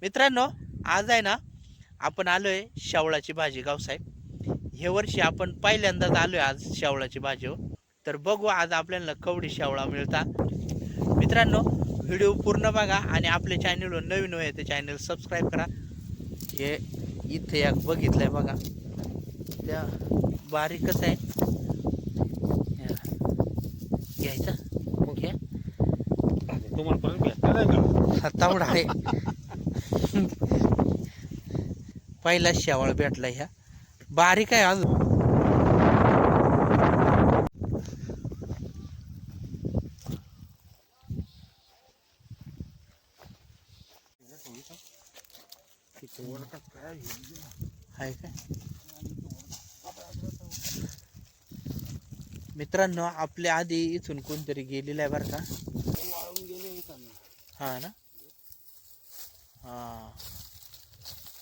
मित्रांनो, आज आहे ना आपण आलोय शेवळाची भाजी गावसाहेब. हे वर्षी आपण पहिल्यांदाच आलोय आज शेवळाची भाजीवर. तर बघू आज आपल्याला कवडी शेवळा मिळता. मित्रांनो, व्हिडिओ पूर्ण बघा आणि आपल्या चॅनलवर नवीन आहे ते चॅनल सबस्क्राईब करा. हे इथे एक बघितलंय बघा, त्या बारीकच आहे. घ्यायचा घ्या, तुम्हाला परत भेटणार आहे का? तावडा आहे. पहिला शेवाळ भेटला. ह्या बारीक आहे अजून. आहे काय मित्रांनो, आपल्या आधी इथून कोणतरी गेलेलं आहे बरं का. हा ना, हा.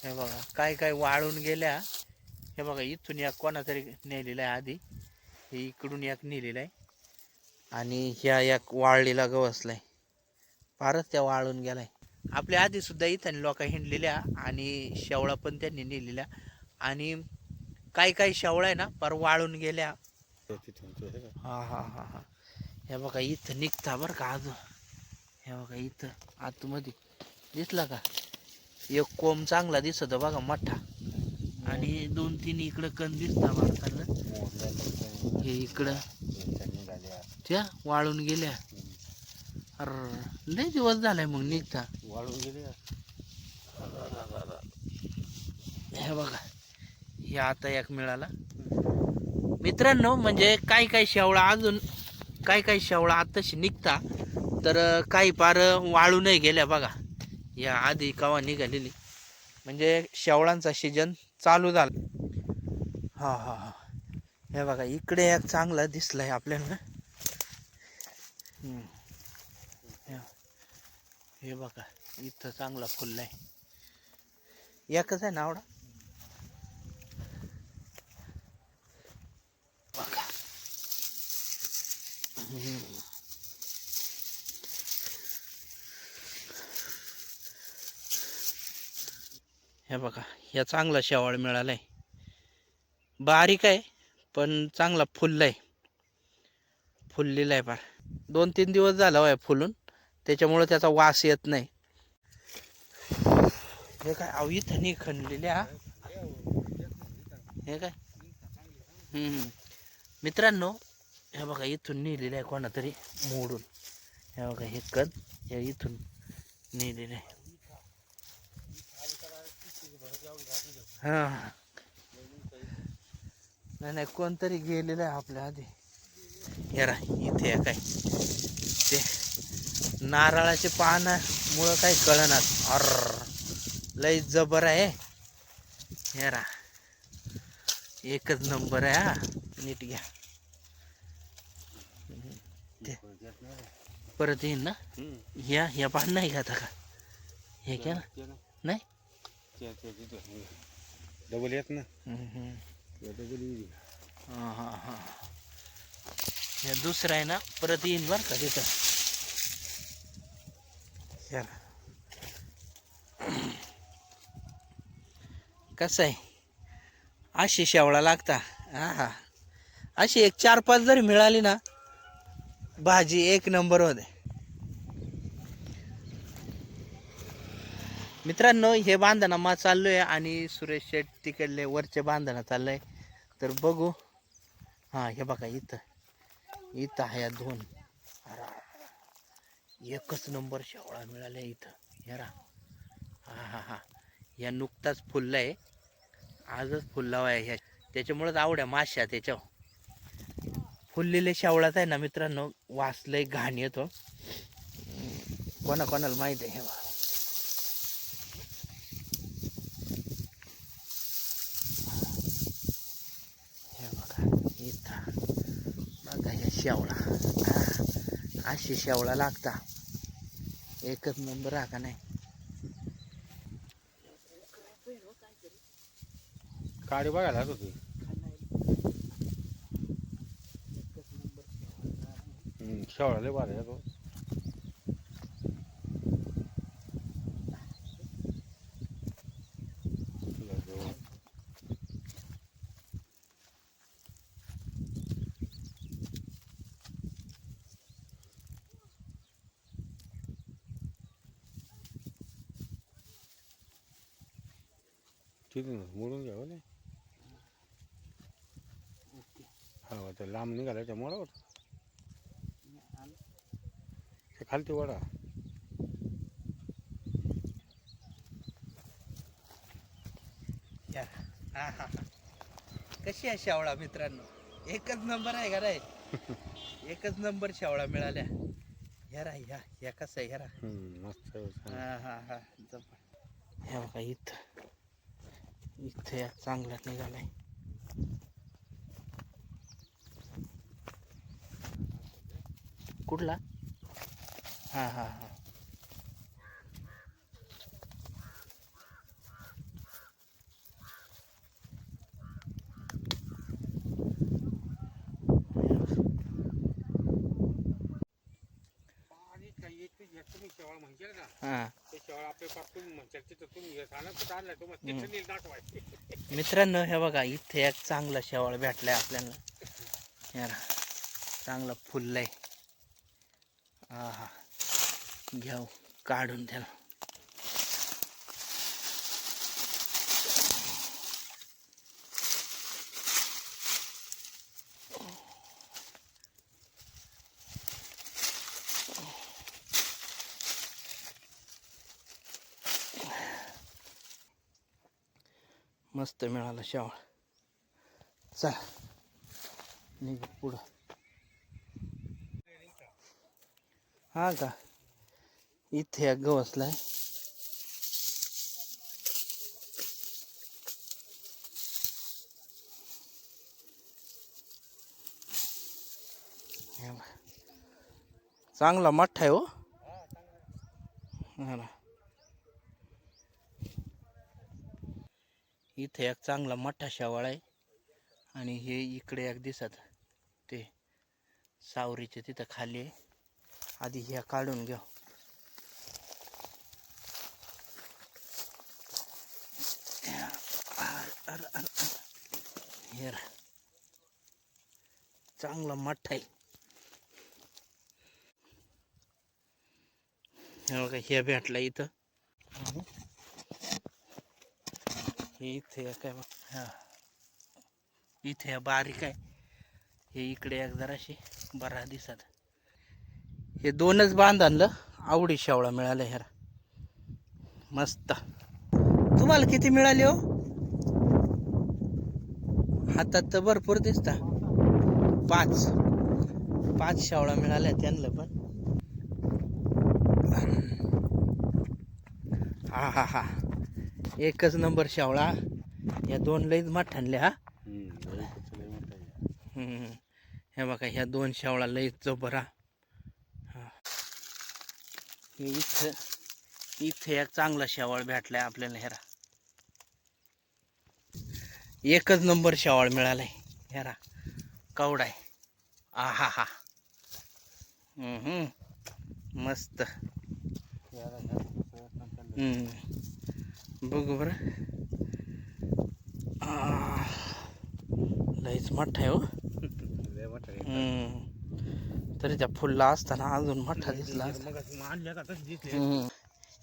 हे बघा काय काय वाळून गेल्या. हे बघा इथून एक कोणातरी नेलेलं आहे आधी, हे इकडून एक नेलेलं आहे आणि ह्या एक वाळलेला गवसलाय. फारच त्या वाळून गेलाय. आपल्या आधी सुद्धा इथं लोक हिंडलेल्या आणि शेवळा पण त्यांनी नेलेल्या, आणि काही काही शेवळा आहे ना फार वाळून गेल्या. हा हा हा हा. हे बघा इथं निघता बरं का अजून. हे बघा इथं आतमध्ये दिसला का, एक कोंब चांगला दिसत बघा मोठा, आणि 2-3 इकडं कण दिसता मारताना. हे इकडं त्या वाळून गेल्या. अरे लय दिवस झालाय मग निघता वाळून गेले. हे बघा हे आता एक मिळाला. मित्रांनो, म्हणजे काही काही शेवळा अजून काही काही शेवळा आताशी निघता, तर काही पार वाळू नाही गेल्या बघा. या आधी कवा निघालेली, म्हणजे शेवळांचा सीजन चालू झाला. हा हा हा. हे बघा इकडे एक चांगला दिसलाय आपल्याला. हे बघा इथं चांगला फुललाय. एकच आहे ना आवडा बघा. हे बघा या चांगला शेवाळ मिळालाय. बारीक आहे पण चांगला फुललाय, फुललेला आहे. फार 2-3 दिवस झाला वय फुलून, त्याच्यामुळे त्याचा वास येत नाही. हे काय अहो इथं नाही खणलेल्या. हे काय मित्रांनो, हे बघा इथून नेलेलं आहे कोणातरी मोडून. हे बघा हे कण हे इथून नेलेलं आहे. हा नाही नाही, कोणतरी गेलेलं आहे आपल्या आधी. हे रा इथे काय ते नारळाचे पानामुळं काही कळणार. अर लय जबर आहे. हे रा एकच नंबर आहे. हा नीट घ्या, परत येईन ना. ह्या ह्या पान नाही घाता का, हे घ्या ना. नाही डबल येत ना. हां हां हां. हे दुसरं आहे ना, परत येईन बरं का तिथं. कसं आहे, अशी शेवळा लागता. हा हा, अशी एक 4-5 जरी मिळाली ना, भाजी एक नंबर होते. मित्रांनो, हे बांधणा मा चाललोय आणि सुरेश शेट तिकडले वरचे बांधणा चाललंय. तर बघू. हा हे बघा इथं इथं आहे 2. एकच नंबर शेवळा मिळाल्या इथं. हे रा हा हा हा. या नुकताच फुललाय, आजच फुलला आहे ह्या, त्याच्यामुळेच आवड्या माश्या त्याच्यावर. फुललेले शेवळाच आहे ना मित्रांनो, वास लय घाण येतो. कोणाला माहित आहे. हे बघा इथं बघा या शेवळा. अशी शेवळा लागता, एकच नंबर हा का नाही. काडी बघायला होती. शेवळा लय भारी आहे तो. तिथून मोडून घ्यावं नाही. ओके. हा ते लांब निघाला त्या मोडावर ते खालती वडा. या. हा हा हा. कशी आहे शेवळा मित्रांनो? एकच नंबर आहे का नाही? एकच नंबर शेवळा मिळाल्या. ह्या ह्या कसं आहे ह्या. मस्त आहे, छान. हा हा हा. ह्या बघा इथं इथं एक चांगला निघालाय. कुठला? हा हा हा. आणि काही एक तुम्ही शेवाळ म्हणशील ना, हा. ते शेवाळ आपले पासून म्हणशाल तिथं तुम्ही खाना कुठं आणलाय तुम्हाला तिथं नील दाखवायचे. मित्रांनो हे बघा इथे एक चांगला शेवाळ भेटलाय आपल्याला. हे ना, चांगला फुललाय. हा हा. घ्याव काढून त्याला. मस्त मिळाला शेवाळ. चल निघ पुढं. हा का? इथे एक गवसलाय. चांगला मोठा आहे हो. हा ना. इथे एक चांगला मोठा शेवाळ आहे आणि हे इकडे एक दिसत ते सावरीचे तिथं खाली आहे. आधी ह्या काढून घ्या. हे चांगला मोठा आहे. हे बघा हे भेटला इथं. हे इथे काय हा इथे बारीक आहे. हे इकडे एक जराशी बरा दिसत. हे दोनच बांध आणलं. आवडी शेवळा मिळाला ह्याला. मस्त. तुम्हाला किती मिळाले हो? हातात तर भरपूर दिसता. 5 शेवळा मिळाल्या त्यांना पण. हा हा हा. एकच नंबर शेवळा. या दोन लईच मोठ्यानल्या. हा. हे बघा ह्या 2 शेवळा लईच जबरा. हा. हे इथे एक चांगला शेवाळ भेटलाय आपल्याला. हेरा एकच नंबर शेवाळ मिळालाय. हेरा कवडा आहे. आ हा हा. मस्त. बघू बरं. लईच मोठा आहे हो. तरी त्या फुलला असताना अजून मोठा दिसला.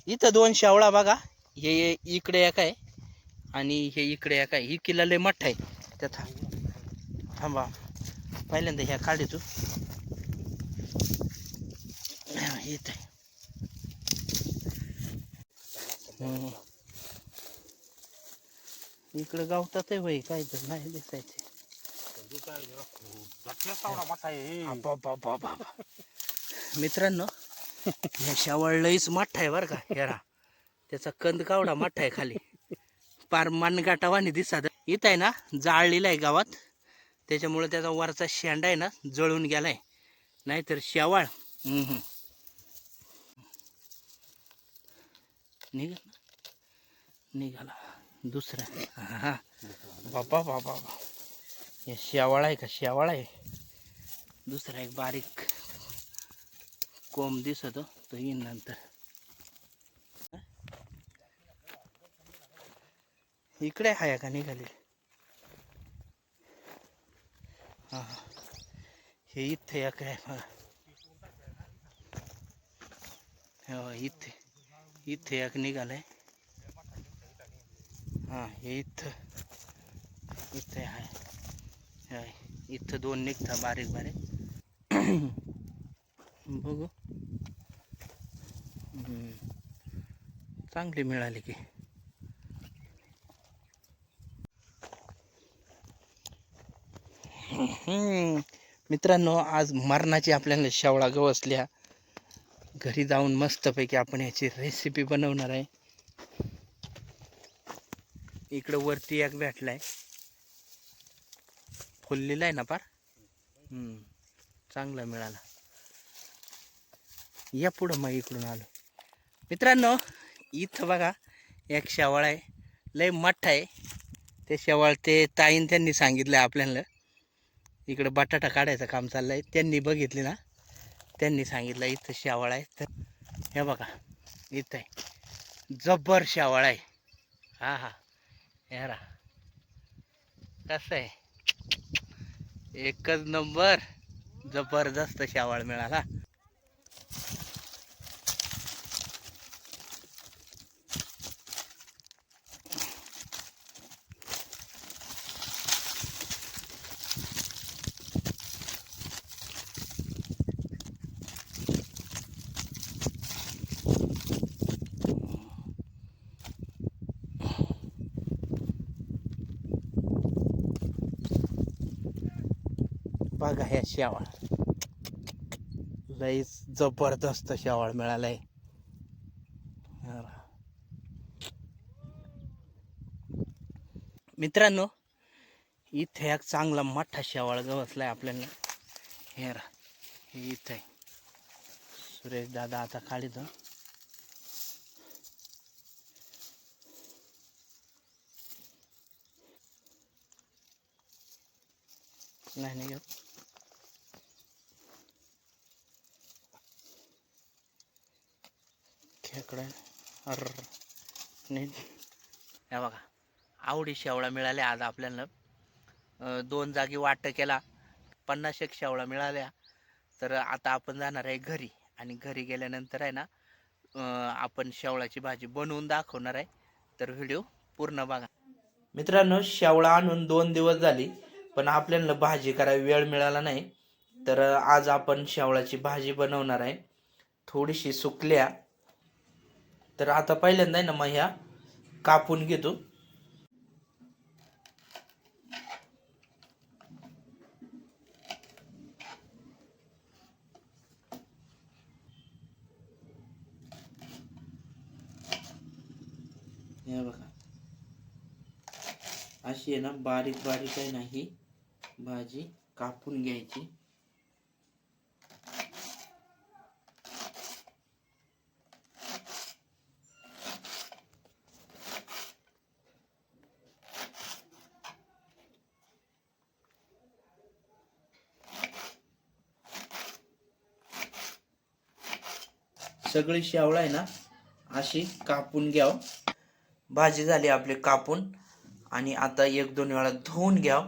इथं 2 शेवळा बघा. हे इकडे एक आहे आणि हे इकडे एक आहे. ही किल्ला लय मोठा आहे. त्याचा थांबा पहिल्यांदा ह्या काढी तू. इथे इकडे गावतात होई काय तर नाही दिसायचे. मित्रांनो ह्या शेवाळ लईच मोठा आहे बरं का. हेरा त्याचा कंद कावडा मोठा आहे खाली. पार मनगाटावानी दिसत. इथं आहे ना जाळलेला आहे गावात. त्याच्यामुळे त्याचा वरचा शेंडा आहे ना जळून गेलाय. नाहीतर शेवाळ निघाला दुसरा. हा बाबा बाबा. हे शेवाळ आहे का? शेवाळ आहे. दुसरा एक बारीक कोंब दिसतो तो येईन नंतर. इकडे आहे का निघाले? हा हे इथे एक आहे. इथे एक निघालाय. हां हे इथं इथे आहे. हाय. इथं 2 निघता बारीक बारीक. बघू. चांगली मिळाली की. मित्रांनो, आज मरणाची आपल्याला शेवळा गवसल्या. घरी जाऊन मस्तपैकी आपण याची रेसिपी बनवणार आहे. इकडं वरती एक भेटलाय, फुललेला आहे ना पार. चांगला मिळाला. या पुढं मग इकडून आलो. मित्रांनो, इथं बघा एक शेवाळ आहे, लय मोठा आहे. ते शेवाळ ते ताईन त्यांनी सांगितलं आपल्याला. इकडं बटाटा काढायचं काम चाललंय. त्यांनी बघितले ना, त्यांनी सांगितलं इथं शेवाळ आहे. तर हे बघा इथं आहे, जब्बर शेवाळ आहे. हा हा, हे रा कसं आहे, एकच नंबर, जबरदस्त शेवाळ मिळाला. बघा ह्या शेवाळ, लई जबरदस्त शेवाळ मिळालाय. मित्रांनो, इथे एक चांगला मोठा शेवाळ गवसलाय आपल्याला. हे रा, हे इथे आहे. सुरेश दादा आता काढितो. नाही नाही घेऊ. खेकडा अर नाही. हे बघा, आवडी शेवळा मिळाल्या आज आपल्याला. 2 जागी वाट केला, 50 शेवळा मिळाल्या. तर आता आपण जाणार आहे घरी, आणि घरी गेल्यानंतर आहे ना, आपण शेवळाची भाजी बनवून दाखवणार आहे. तर व्हिडिओ पूर्ण बघा. मित्रांनो, शेवळा आणून 2 दिवस झाली, पण आपल्याला भाजी करायला वेळ मिळाला नाही. तर आज आपण शेवळाची भाजी बनवणार आहे. थोडीशी सुकल्या. तर आता पहिल्यांदा ना मग ह्या कापून घेतो. हे बघा, अशी आहे ना, बारीक बारीक आहे ना ही भाजी कापून घ्यायची. सगळी शेवळा आहे ना अशी कापून घ्याव. भाजी झाली आपली कापून, आणि आता 1-2 वेळा धुवून घ्याव.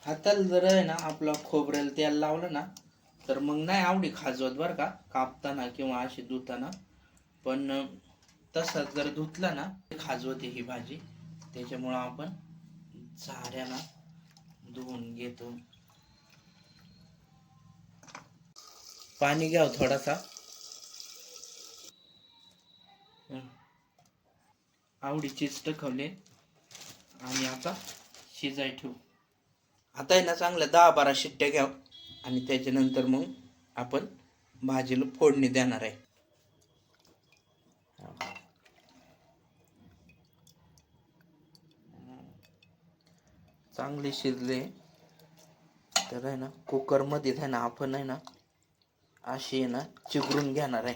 हाताला जर आहे ना आपला खोबऱ्याला तेल लावलं ना, तर मग नाही आवडी खाजवत बरं का, कापताना किंवा अशी धुताना. पण तसा जर धुतला ना खाजवते ही भाजी. त्याच्यामुळं आपण झाऱ्याला धुवून घेतो. पाणी घ्याव थोडासा. आवडीचीच टाकवले, आणि आता शिजाय ठेवू. आता आहे ना चांगल्या 10-12 शिट्ट्या घ्याव, आणि त्याच्यानंतर मग आपण भाजीला फोडणी देणार आहे. चांगले शिजले तर आहे ना, कुकरमध्ये आहे ना आपण आहे ना अशी आहे ना चिघळून घेणार आहे.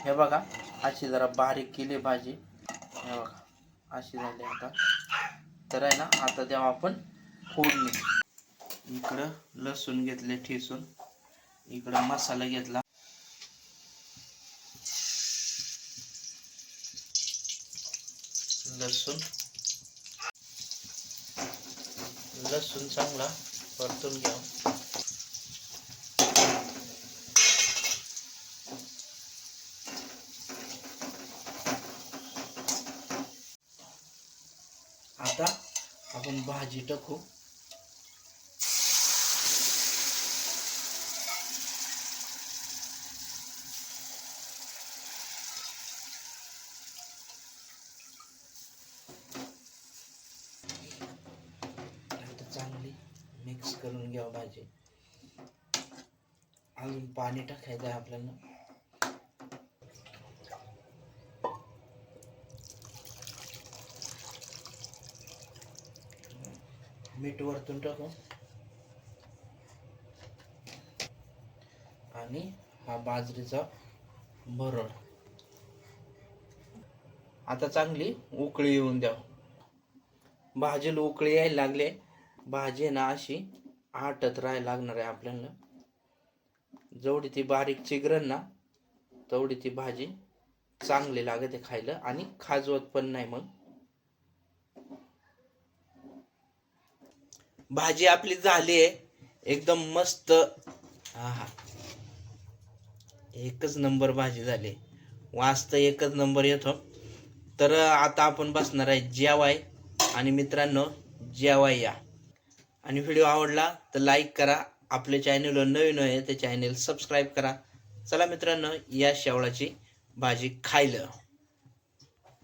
हे बघा, अशी जरा बारीक केली भाजी. हे बघा, अशी झाली आता. तर आहे ना, आता तेव्हा आपण फोडणी. इकडं लसूण घेतले ठेचून, इकडं मसाला घेतला, लसूण चांगला परतून घ्या. आता आपण भाजी टाकू. चांगली मिक्स करून घ्या भाजी. अजून पाणी टाकायचं आहे आपल्याला. मीठ वरतून टाकू आणि हा बाजरीचा भरड. आता चांगली उकळी येऊन द्या. भाजीला उकळी यायला लागले. भाजी ना अशी आटत राहायला लागणार आहे आपल्याला. जेवढी ती बारीक चिघरण ना तेवढी ती भाजी चांगली लागते खायला आणि खाजवत पण नाही. मग भाजी आपली झाली आहे एकदम मस्त. हा, एकच नंबर भाजी झाली. वास तर एकच नंबर येतो. तर आता आपण बसणार आहे जेवाय. आणि मित्रांनो, जेवाय या. आणि व्हिडिओ आवडला तर लाईक करा. आपल्या चॅनलवर नवीन आहे ते चॅनल सबस्क्राईब करा. चला मित्रांनो, या शेवळाची भाजी खायला.